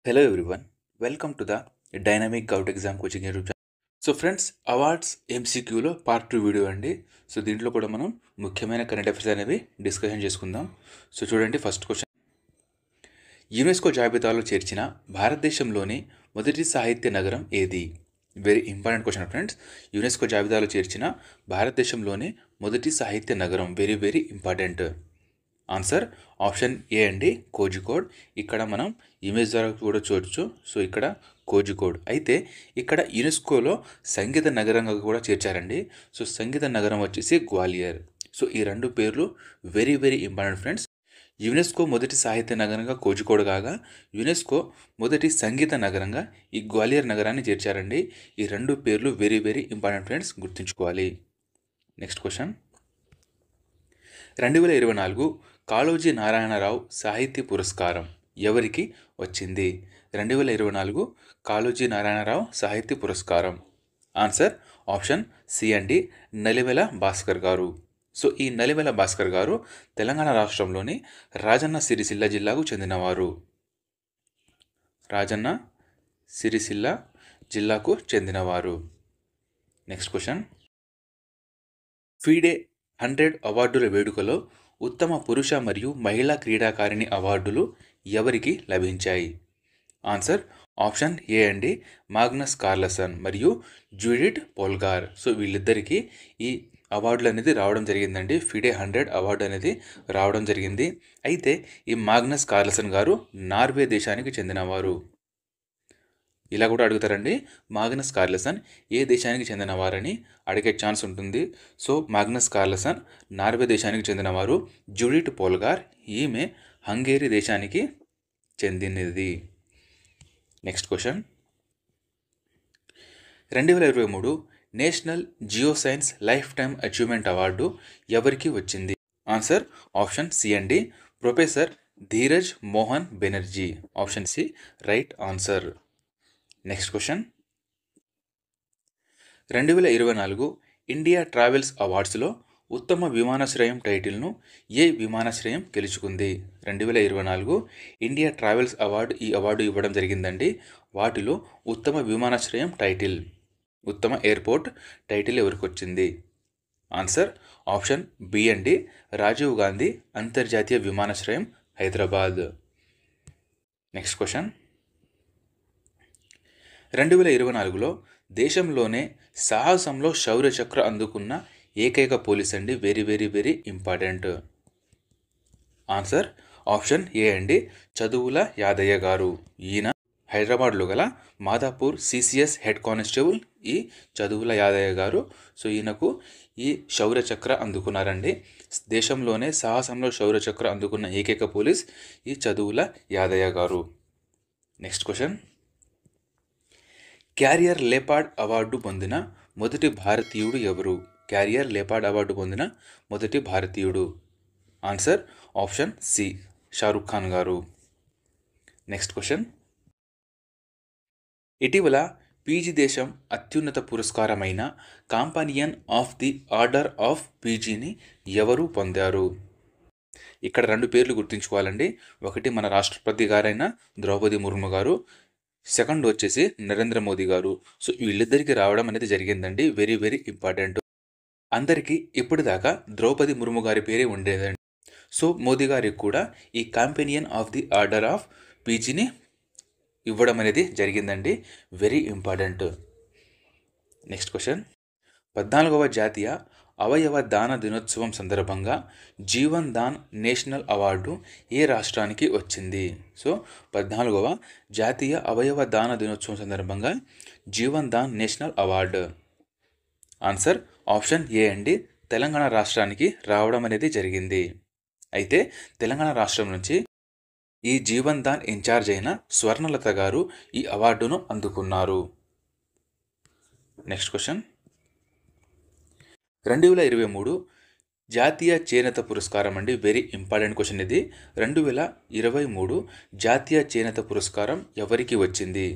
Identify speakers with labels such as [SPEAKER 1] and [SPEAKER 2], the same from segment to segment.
[SPEAKER 1] Hello everyone, welcome to the Dynamic Gout Exam Coaching YouTube channel. So friends, awards ఎంసీక్యూలో part 2 video అండి. So దీంట్లో కూడా మనం ముఖ్యమైన కరెంట్ అఫైర్స్ అనేవి డిస్కషన్ చేసుకుందాం. సో చూడండి, ఫస్ట్ క్వశ్చన్: యునెస్కో జాబితాలో చేర్చిన భారతదేశంలోని మొదటి సాహిత్య నగరం ఏది? Very important question friends. UNESCO జాబితాలో చేర్చిన భారతదేశంలోని మొదటి సాహిత్య నగరం very very important. Answer option A అండి, కోజికోడ్. ఇక్కడ మనం ఇమేజ్ ద్వారా కూడా చూడొచ్చు. సో ఇక్కడ కోజికోడ్. అయితే ఇక్కడ యునెస్కోలో సంగీత నగరంగా కూడా చేర్చారండి. సో సంగీత నగరం వచ్చేసి గ్వాలియర్. సో ఈ రెండు పేర్లు very very important friends. UNESCO మొదటి సాహిత్య నగరంగా కోజికోడ్ కాగా, యునెస్కో మొదటి సంగీత నగరంగా ఈ గ్వాలియర్ నగరాన్ని చేర్చారండి. ఈ రెండు పేర్లు వెరీ వెరీ ఇంపార్టెంట్ ఫ్రెండ్స్, గుర్తుంచుకోవాలి. నెక్స్ట్ క్వశ్చన్: 2024 కాళోజీ నారాయణరావు సాహిత్య పురస్కారం ఎవరికి వచ్చింది? 2024 కాళోజీ నారాయణరావు సాహిత్య పురస్కారం. ఆన్సర్ ఆప్షన్ సి అండి, నలిమెల భాస్కర్ గారు. సో ఈ నలిమెల భాస్కర్ గారు తెలంగాణ రాష్ట్రంలోని రాజన్న సిరిసిల్ల జిల్లాకు చెందినవారు. రాజన్న సిరిసిల్ల జిల్లాకు చెందినవారు. నెక్స్ట్ క్వశ్చన్: ఫీడే 100 అవార్డుల వేడుకలో ఉత్తమ పురుష మరియు మహిళా క్రీడాకారిణి అవార్డులు ఎవరికి లభించాయి? ఆన్సర్ ఆప్షన్ ఏ అండి, మాగ్నస్ కార్లసన్ మరియు జూడిత్ పోల్గార్. సో వీళ్ళిద్దరికీ ఈ అవార్డులు అనేది రావడం జరిగిందండి. ఫిడే 100 అవార్డు అనేది రావడం జరిగింది. అయితే ఈ మాగ్నస్ కార్లసన్ గారు నార్వే దేశానికి చెందినవారు. ఇలా కూడా అడుగుతారండి, మాగ్నస్ కార్లసన్ ఏ దేశానికి చెందినవారని అడిగే ఛాన్స్ ఉంటుంది. సో మాగ్నస్ కార్లసన్ నార్వే దేశానికి చెందినవారు. జూడిత్ పోల్గార్ ఈమె హంగేరీ దేశానికి చెందినది. Next question: 2023 national geo science life time achievement award ఎవరికి వచ్చింది? ఆన్సర్ ఆప్షన్ సి అండి, professor Dheeraj Mohan Banerjee. Option C right answer. Next question: 2024 India travels అవార్డ్స్లో ఉత్తమ విమానాశ్రయం టైటిల్ను ఏ విమానాశ్రయం గెలుచుకుంది? 2024 ఇండియా ట్రావెల్స్ అవార్డు ఈ అవార్డు ఇవ్వడం జరిగిందండి. వాటిలో ఉత్తమ విమానాశ్రయం టైటిల్, ఉత్తమ ఎయిర్పోర్ట్ టైటిల్ ఎవరికి వచ్చింది? ఆన్సర్ ఆప్షన్ బి అండి, రాజీవ్ గాంధీ అంతర్జాతీయ విమానాశ్రయం, హైదరాబాద్. నెక్స్ట్ క్వశ్చన్: 2024లో దేశంలోనే సాహసంలో శౌర్య చక్ర అందుకున్న ఏకైక పోలీస్ అండి. Very very very important. Answer option A అండి, చదువుల యాదయ్య గారు. ఈయన హైదరాబాద్లో గల మాదాపూర్ సిసిఎస్ హెడ్ కానిస్టేబుల్ ఈ చదువుల యాదయ్య గారు. సో ఈయనకు ఈ శౌర్య చక్ర అందుకున్నారండి. దేశంలోనే సాహసంలో శౌర్య చక్ర అందుకున్న ఏకైక పోలీస్ ఈ చదువుల యాదయ్య గారు. నెక్స్ట్ క్వశ్చన్: క్యారియర్ లేపార్డ్ అవార్డు పొందిన మొదటి భారతీయుడు ఎవరు? క్యారియర్ లేపార్డ్ అవార్డు పొందిన మొదటి భారతీయుడు. Answer option C, Shahrukh Khan గారు. నెక్స్ట్ క్వశ్చన్: ఇటీవల పీజీ దేశం అత్యున్నత పురస్కారమైన companion of the order of పీజీని ఎవరు పొందారు? ఇక్కడ రెండు పేర్లు గుర్తుంచుకోవాలండి. ఒకటి మన రాష్ట్రపతి గారైన ద్రౌపది ముర్ము గారు, సెకండ్ వచ్చేసి నరేంద్ర మోదీ గారు. సో వీళ్ళిద్దరికి రావడం అనేది జరిగిందండి. Very very important. అందరికీ ఇప్పటిదాకా ద్రౌపది ముర్ము గారి పేరే ఉండేదండి. సో మోదీ గారికి కూడా ఈ companion of the order of పీజీని ఇవ్వడం అనేది జరిగిందండి. Very important. నెక్స్ట్ క్వశ్చన్: 14వ జాతీయ అవయవ దాన దినోత్సవం సందర్భంగా జీవన్ దాన్ నేషనల్ అవార్డు ఏ రాష్ట్రానికి వచ్చింది? సో 14వ జాతీయ అవయవ దాన దినోత్సవం సందర్భంగా Jeevan Dan national award. Answer option A అండి, తెలంగాణ రాష్ట్రానికి రావడం అనేది జరిగింది. అయితే తెలంగాణ రాష్ట్రం నుంచి ఈ జీవన్ దాన్ ఇన్ఛార్జ్ అయిన స్వర్ణలత గారు ఈ అవార్డును అందుకున్నారు. నెక్స్ట్ క్వశ్చన్: 2023 జాతీయ చేనేత పురస్కారం అండి. వెరీ ఇంపార్టెంట్ క్వశ్చన్ ఇది. 2023 జాతీయ చేనేత పురస్కారం ఎవరికి వచ్చింది?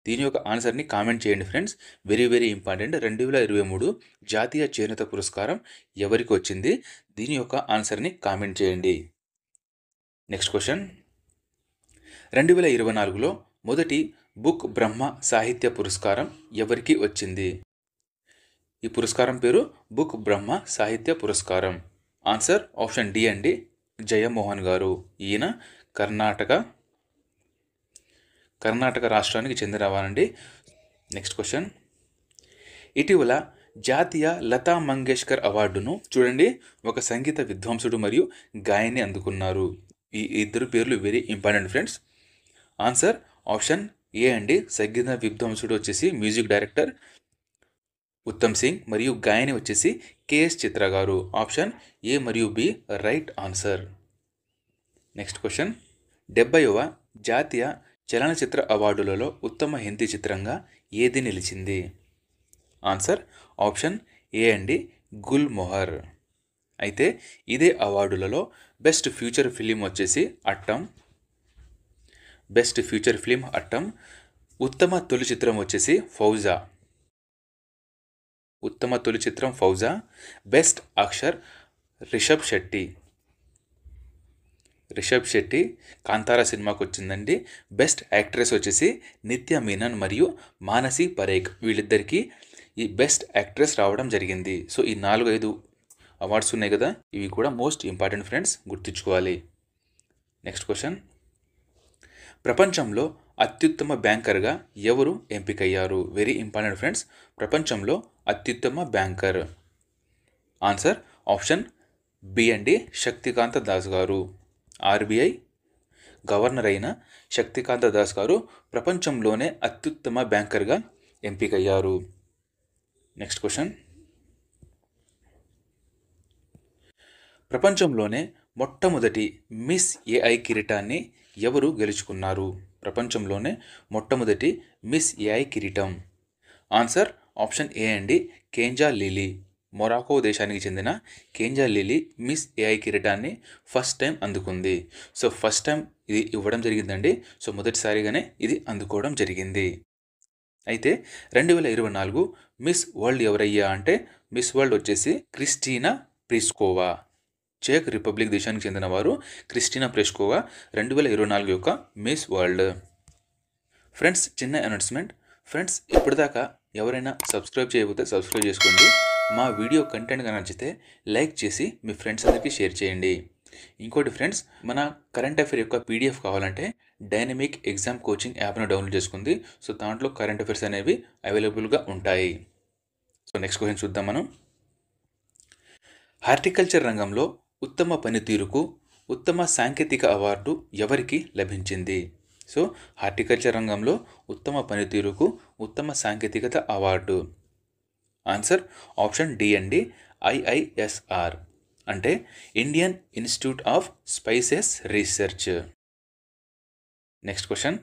[SPEAKER 1] దీని యొక్క ఆన్సర్ని కామెంట్ చేయండి ఫ్రెండ్స్. Very very important. 2023 జాతీయ చేనేత పురస్కారం ఎవరికి వచ్చింది? దీని యొక్క ఆన్సర్ని కామెంట్ చేయండి. నెక్స్ట్ క్వశ్చన్: 2024లో మొదటి బుక్ బ్రహ్మ సాహిత్య పురస్కారం ఎవరికి వచ్చింది? ఈ పురస్కారం పేరు బుక్ బ్రహ్మ సాహిత్య పురస్కారం. ఆన్సర్ ఆప్షన్ డి అండి, జయమోహన్ గారు. ఈయన కర్ణాటక రాష్ట్రానికి చెందినవారండి. Next question. ఇటీవల జాతీయ లతా మంగేష్కర్ అవార్డును చూడండి ఒక సంగీత విద్వాంసుడు మరియు గాయని అందుకున్నారు. ఈ ఇద్దరు పేర్లు very important friends. Answer option A అండి, సంగీత విద్వాంసుడు వచ్చేసి మ్యూజిక్ డైరెక్టర్ ఉత్తమ్ సింగ్ మరియు గాయని వచ్చేసి కేఎస్ చిత్ర గారు. ఆప్షన్ ఏ మరియు B right answer. Next question. 70వ జాతీయ చలనచిత్ర అవార్డులలో ఉత్తమ హిందీ చిత్రంగా ఏది నిలిచింది? ఆన్సర్ ఆప్షన్ ఏ అండి, గుల్ మొహర్. అయితే ఇదే అవార్డులలో బెస్ట్ ఫ్యూచర్ ఫిలిం వచ్చేసి అట్టం, ఉత్తమ తొలి చిత్రం వచ్చేసి ఫౌజా, బెస్ట్ అక్షర్ రిషబ్ శెట్టి కాంతారా సినిమాకి వచ్చిందండి. బెస్ట్ యాక్ట్రెస్ వచ్చేసి నిత్య మీనన్ మరియు మానసి పరేఖ్, వీళ్ళిద్దరికీ ఈ బెస్ట్ యాక్ట్రెస్ రావడం జరిగింది. సో ఈ 4-5 అవార్డ్స్ ఉన్నాయి కదా, ఇవి కూడా మోస్ట్ ఇంపార్టెంట్ ఫ్రెండ్స్, గుర్తుంచుకోవాలి. Next question. ప్రపంచంలో అత్యుత్తమ బ్యాంకర్గా ఎవరు ఎంపికయ్యారు? Very important friends. ప్రపంచంలో అత్యుత్తమ బ్యాంకర్. ఆన్సర్ ఆప్షన్ బి అండి, శక్తికాంత దాస్ గారు. ఆర్బీఐ గవర్నర్ అయిన శక్తికాంత దాస్ గారు ప్రపంచంలోనే అత్యుత్తమ బ్యాంకర్గా ఎంపికయ్యారు. Next question. ప్రపంచంలోనే మొట్టమొదటి మిస్ ఏఐ కిరీటాన్ని ఎవరు గెలుచుకున్నారు? ప్రపంచంలోనే మొట్టమొదటి మిస్ ఏఐ కిరీటం. ఆన్సర్ ఆప్షన్ ఏ అండి, కేంజా లిలీ. మొరాకో దేశానికి చెందిన కేంజా లిలీ మిస్ ఏఐ కిరీటాన్ని ఫస్ట్ టైం అందుకుంది. సో ఫస్ట్ టైం ఇది ఇవ్వడం జరిగిందండి. సో మొదటిసారిగానే ఇది అందుకోవడం జరిగింది. అయితే 2024 మిస్ వరల్డ్ ఎవరయ్యా అంటే, మిస్ వరల్డ్ వచ్చేసి క్రిస్టినా ప్లిస్కోవా. చెక్ రిపబ్లిక్ దేశానికి చెందిన వారు క్రిస్టినా ప్లిస్కోవా 2024 యొక్క మిస్ వరల్డ్. ఫ్రెండ్స్, చిన్న అనౌన్స్మెంట్. ఫ్రెండ్స్, ఇప్పటిదాకా ఎవరైనా సబ్స్క్రైబ్ చేయకపోతే సబ్స్క్రైబ్ చేసుకోండి. మా వీడియో కంటెంట్గా నచ్చితే లైక్ చేసి మీ ఫ్రెండ్స్ అందరికీ షేర్ చేయండి. ఇంకోటి ఫ్రెండ్స్, మన కరెంట్ అఫైర్ యొక్క పీడిఎఫ్ కావాలంటే డైనమిక్ ఎగ్జామ్ కోచింగ్ యాప్ను డౌన్లోడ్ చేసుకుంది. సో దాంట్లో కరెంట్ అఫైర్స్ అనేవి అవైలబుల్గా ఉంటాయి. సో నెక్స్ట్ క్వశ్చన్ చూద్దాం మనం. హార్టికల్చర్ రంగంలో ఉత్తమ పనితీరుకు ఉత్తమ సాంకేతిక అవార్డు ఎవరికి లభించింది? సో హార్టికల్చర్ రంగంలో ఉత్తమ పనితీరుకు ఉత్తమ సాంకేతికత అవార్డు. ఆన్సర్ ఆప్షన్ డి అండి, ఐఐఎస్ఆర్ అంటే Indian Institute of Spices Research. Next question.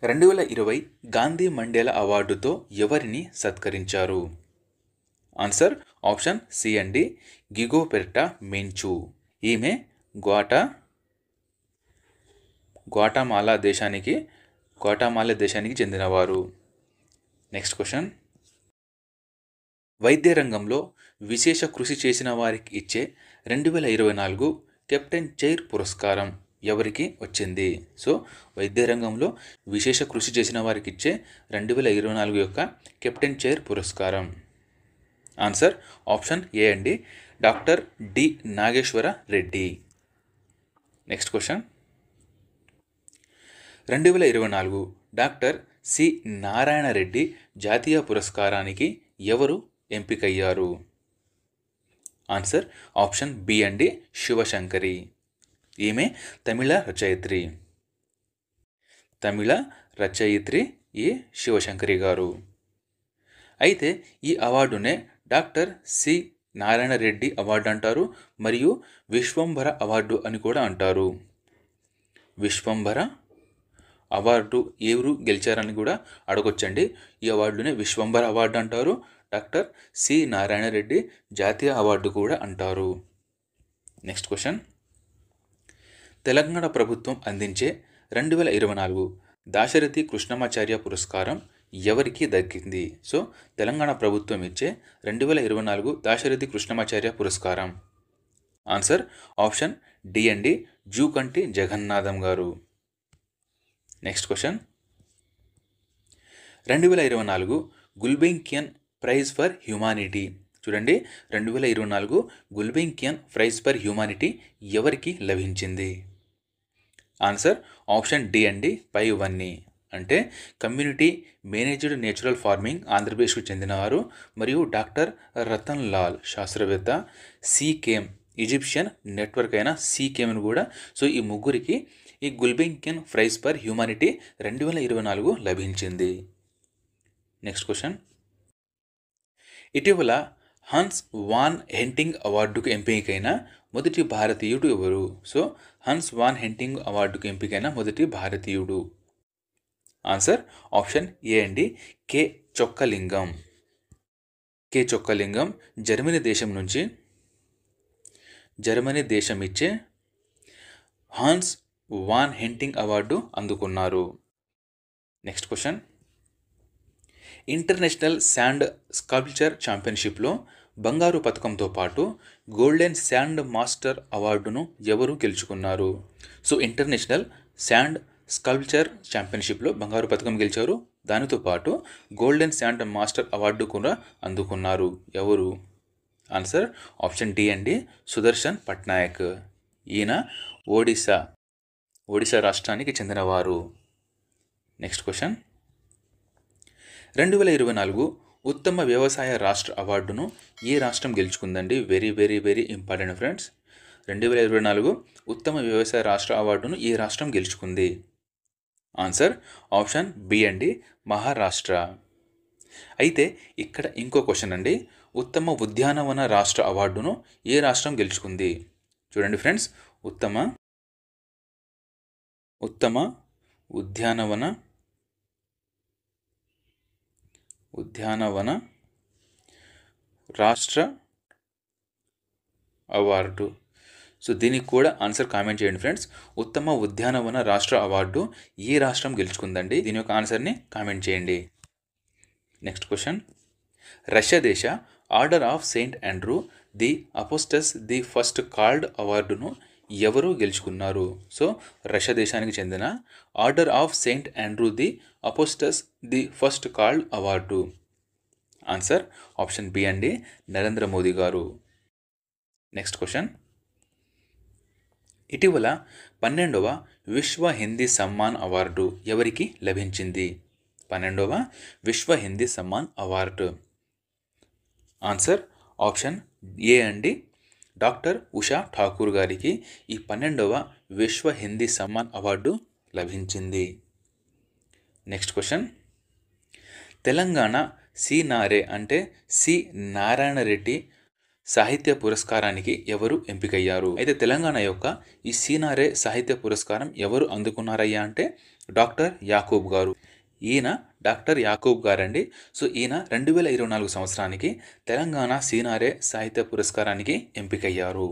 [SPEAKER 1] 2020 Gandhi Mandela అవార్డుతో ఎవరిని సత్కరించారు? ఆన్సర్ ఆప్షన్ సి అండి, గిగోపెర్టా మెంచు. ఈమె గ్వాటమాలా దేశానికి చెందినవారు. Next question. వైద్య రంగంలో విశేష కృషి చేసిన వారికి ఇచ్చే 2024 కెప్టెన్ చైర్ పురస్కారం ఎవరికి వచ్చింది? సో వైద్య రంగంలో విశేష కృషి చేసిన వారికి ఇచ్చే 2024 యొక్క కెప్టెన్ చైర్ పురస్కారం. ఆన్సర్ ఆప్షన్ ఏ అండి, doctor D Nageswara Reddy. Next question. 2024 doctor C Narayana Reddy జాతీయ పురస్కారానికి ఎవరు ఎంపికయ్యారు? ఆన్సర్ ఆప్షన్ బి అండి, శివశంకరి. ఈమె తమిళ రచయిత్రి ఈ శివశంకరి గారు. అయితే ఈ అవార్డునే doctor C Narayana Reddy award అంటారు మరియు విశ్వంభర అవార్డు అని కూడా అంటారు. విశ్వంభర అవార్డు ఎవరు గెలిచారని కూడా అడగొచ్చండి. ఈ అవార్డునే విశ్వంభర అవార్డు అంటారు, డాక్టర్ సి నారాయణ రెడ్డి జాతీయ అవార్డు కూడా అంటారు. Next question. తెలంగాణ ప్రభుత్వం అందించే 2024 దాశరథి కృష్ణమాచార్య పురస్కారం ఎవరికి దక్కింది? సో తెలంగాణ ప్రభుత్వం ఇచ్చే 2024 దాశరథి కృష్ణమాచార్య పురస్కారం. ఆన్సర్ ఆప్షన్ డి అండి, జూకంటి జగన్నాథం గారు. Next question, 2024 Gulbenkian prize for humanity. చూడండి, 2024 గుల్బెంకియన్ ప్రైజ్ ఫర్ హ్యుమానిటీ ఎవరికి లభించింది? ఆన్సర్ ఆప్షన్ డి అండి, పైవన్నీ. అంటే కమ్యూనిటీ మేనేజ్డ్ నేచురల్ ఫార్మింగ్ ఆంధ్రప్రదేశ్కు చెందినవారు, మరియు డాక్టర్ రతన్ లాల్ శాస్త్రవేత్త, సీకేమ్ ఈజిప్షియన్ నెట్వర్క్ అయిన సీకేమ్ను కూడా. సో ఈ ముగ్గురికి ఈ గుల్బెంకియన్ ప్రైజ్ ఫర్ హ్యూమానిటీ 2024 లభించింది. నెక్స్ట్ క్వశ్చన్, ఇటీవల హన్స్ వాన్ హెంటింగ్ అవార్డుకు ఎంపికైన మొదటి భారతీయుడు ఎవరు? సో హన్స్ వాన్ హెంటింగ్ అవార్డుకు ఎంపికైన మొదటి భారతీయుడు. ఆన్సర్ ఆప్షన్ ఏ అండి, K Chockalingam. K Chockalingam Germany దేశం ఇచ్చే హాన్స్ వాన్ హెంటింగ్ అవార్డు అందుకున్నారు. Next question, international sand sculpture ఛాంపియన్షిప్లో బంగారు పథకంతో పాటు గోల్డెన్ శాండ్ మాస్టర్ అవార్డును ఎవరు గెలుచుకున్నారు? సో ఇంటర్నేషనల్ శాండ్ స్కల్ప్చర్ ఛాంపియన్షిప్లో బంగారు పథకం గెలిచారు, దానితో పాటు గోల్డెన్ శాండ్ మాస్టర్ అవార్డు కూడా అందుకున్నారు. ఎవరు? ఆన్సర్ ఆప్షన్ డి అండి, సుదర్శన్ పట్నాయక్. ఈయన ఒడిశా రాష్ట్రానికి చెందినవారు. నెక్స్ట్ క్వశ్చన్, 2024 ఉత్తమ వ్యవసాయ రాష్ట్ర అవార్డును ఏ రాష్ట్రం గెలుచుకుందండి? Very very very important friends. 2024 ఉత్తమ వ్యవసాయ రాష్ట్ర అవార్డును ఏ రాష్ట్రం గెలుచుకుంది? ఆన్సర్ ఆప్షన్ బి అండి, మహారాష్ట్ర. అయితే ఇక్కడ ఇంకో క్వశ్చన్ అండి, ఉత్తమ ఉద్యానవన రాష్ట్ర అవార్డును ఏ రాష్ట్రం గెలుచుకుంది? చూడండి ఫ్రెండ్స్, ఉత్తమ ఉద్యానవన రాష్ట్ర అవార్డు. సో దీనికి కూడా ఆన్సర్ కామెంట్ చేయండి ఫ్రెండ్స్. ఉత్తమ ఉద్యానవన రాష్ట్ర అవార్డు ఏ రాష్ట్రం గెలుచుకుందండి? దీని యొక్క ఆన్సర్ని కామెంట్ చేయండి. నెక్స్ట్ క్వశ్చన్, రష్యా దేశ order of Saint Andrew the apostle the first called అవార్డును ఎవరు గెలుచుకున్నారు? సో రష్యా దేశానికి చెందిన order of Saint Andrew the apostle the first called award. Answer option B అండి, నరేంద్ర మోదీ గారు. నెక్స్ట్ క్వశ్చన్, ఇటీవల 12వ విశ్వ హిందీ సమ్మాన్ అవార్డు ఎవరికి లభించింది? 12వ విశ్వ Hindi Samman award. Answer option A అండి, డాక్టర్ ఉషా ఠాకూర్ గారికి ఈ 12వ విశ్వ హిందీ సమ్మాన్ అవార్డు లభించింది. నెక్స్ట్ క్వశ్చన్, తెలంగాణ సి నారే అంటే సి నారాయణ రెడ్డి సాహిత్య పురస్కారానికి ఎవరు ఎంపికయ్యారు? అయితే తెలంగాణ యొక్క ఈ సీనారే సాహిత్య పురస్కారం ఎవరు అందుకున్నారయ్యా అంటే డాక్టర్ యాకూబ్ గారు. ఈయన డాక్టర్ యాకూబ్ గారండి. సో ఈయన 2024 సంవత్సరానికి తెలంగాణ సీనారే సాహిత్య పురస్కారానికి ఎంపికయ్యారు.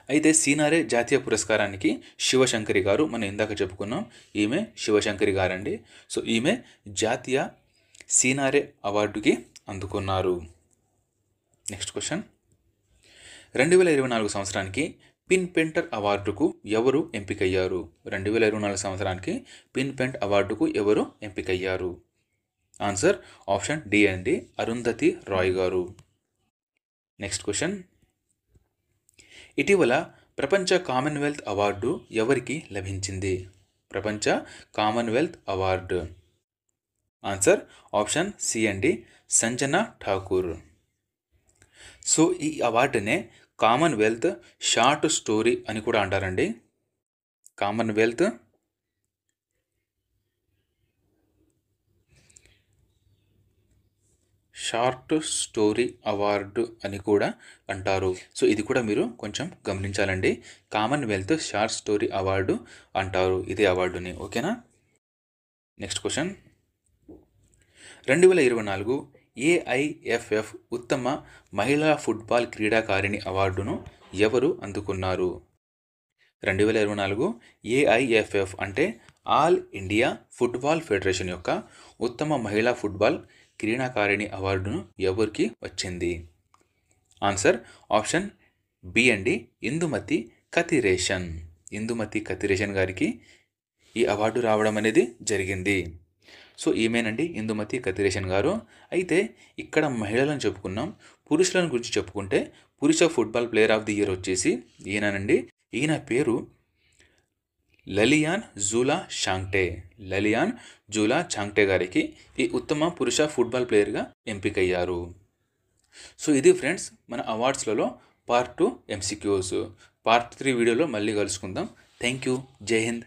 [SPEAKER 1] అయితే సీనారే జాతీయ పురస్కారానికి శివశంకరి గారు, మనం ఇందాక చెప్పుకున్నాం, ఈమె శివశంకరి గారండి. సో ఈమె జాతీయ సీనారే అవార్డుకి అందుకున్నారు. నెక్స్ట్ క్వశ్చన్, 2024 సంవత్సరానికి పిన్ పెంటర్ అవార్డుకు ఎవరు ఎంపికయ్యారు? 2024 సంవత్సరానికి పిన్ పెంట్ అవార్డుకు ఎవరు ఎంపికయ్యారు? ఆన్సర్ ఆప్షన్ డి అండి, అరుంధతి రాయ్ గారు. నెక్స్ట్ క్వశ్చన్, ఇటీవల ప్రపంచ కామన్వెల్త్ అవార్డు ఎవరికి లభించింది? ప్రపంచ commonwealth award. Answer option C అండి, సంజనా ఠాకూర్. సో ఈ అవార్డునే కామన్వెల్త్ షార్ట్ స్టోరీ అని కూడా అంటారండి. కామన్వెల్త్ షార్ట్ స్టోరీ అవార్డు అని కూడా అంటారు. సో ఇది కూడా మీరు కొంచెం గమనించాలండి. కామన్వెల్త్ షార్ట్ స్టోరీ అవార్డు అంటారు ఇదే అవార్డుని, ఓకేనా? నెక్స్ట్ క్వశ్చన్, 2024 ఏఐఎఫ్ఎఫ్ ఉత్తమ మహిళా ఫుట్బాల్ క్రీడాకారిణి అవార్డును ఎవరు అందుకున్నారు? 2024 ఏఐఎఫ్ఎఫ్ అంటే ఆల్ ఇండియా ఫుట్బాల్ ఫెడరేషన్ యొక్క ఉత్తమ మహిళా ఫుట్బాల్ క్రీడాకారిణి అవార్డును ఎవరికి వచ్చింది? ఆన్సర్ ఆప్షన్ బి అండి, ఇందుమతి కతిరేషన్. ఇందుమతి కతిరేషన్ గారికి ఈ అవార్డు రావడం అనేది జరిగింది. సో ఈమెనండి ఇందుమతి కతిరేషన్ గారు. అయితే ఇక్కడ మహిళలను చెప్పుకున్నాం. పురుషులను గురించి చెప్పుకుంటే పురుష football player of the year వచ్చేసి ఈయనండి. ఈయన పేరు లలియాన్ జూలా షాంగ్టే. లలియాన్ జూలా చాంగ్టే గారికి ఈ ఉత్తమ పురుష ఫుట్బాల్ ప్లేయర్గా ఎంపికయ్యారు. సో ఇది ఫ్రెండ్స్ మన అవార్డ్స్లలో పార్ట్ 2 MCQs. పార్ట్ 3 వీడియోలో మళ్ళీ కలుసుకుందాం. Thank you. జై హింద్.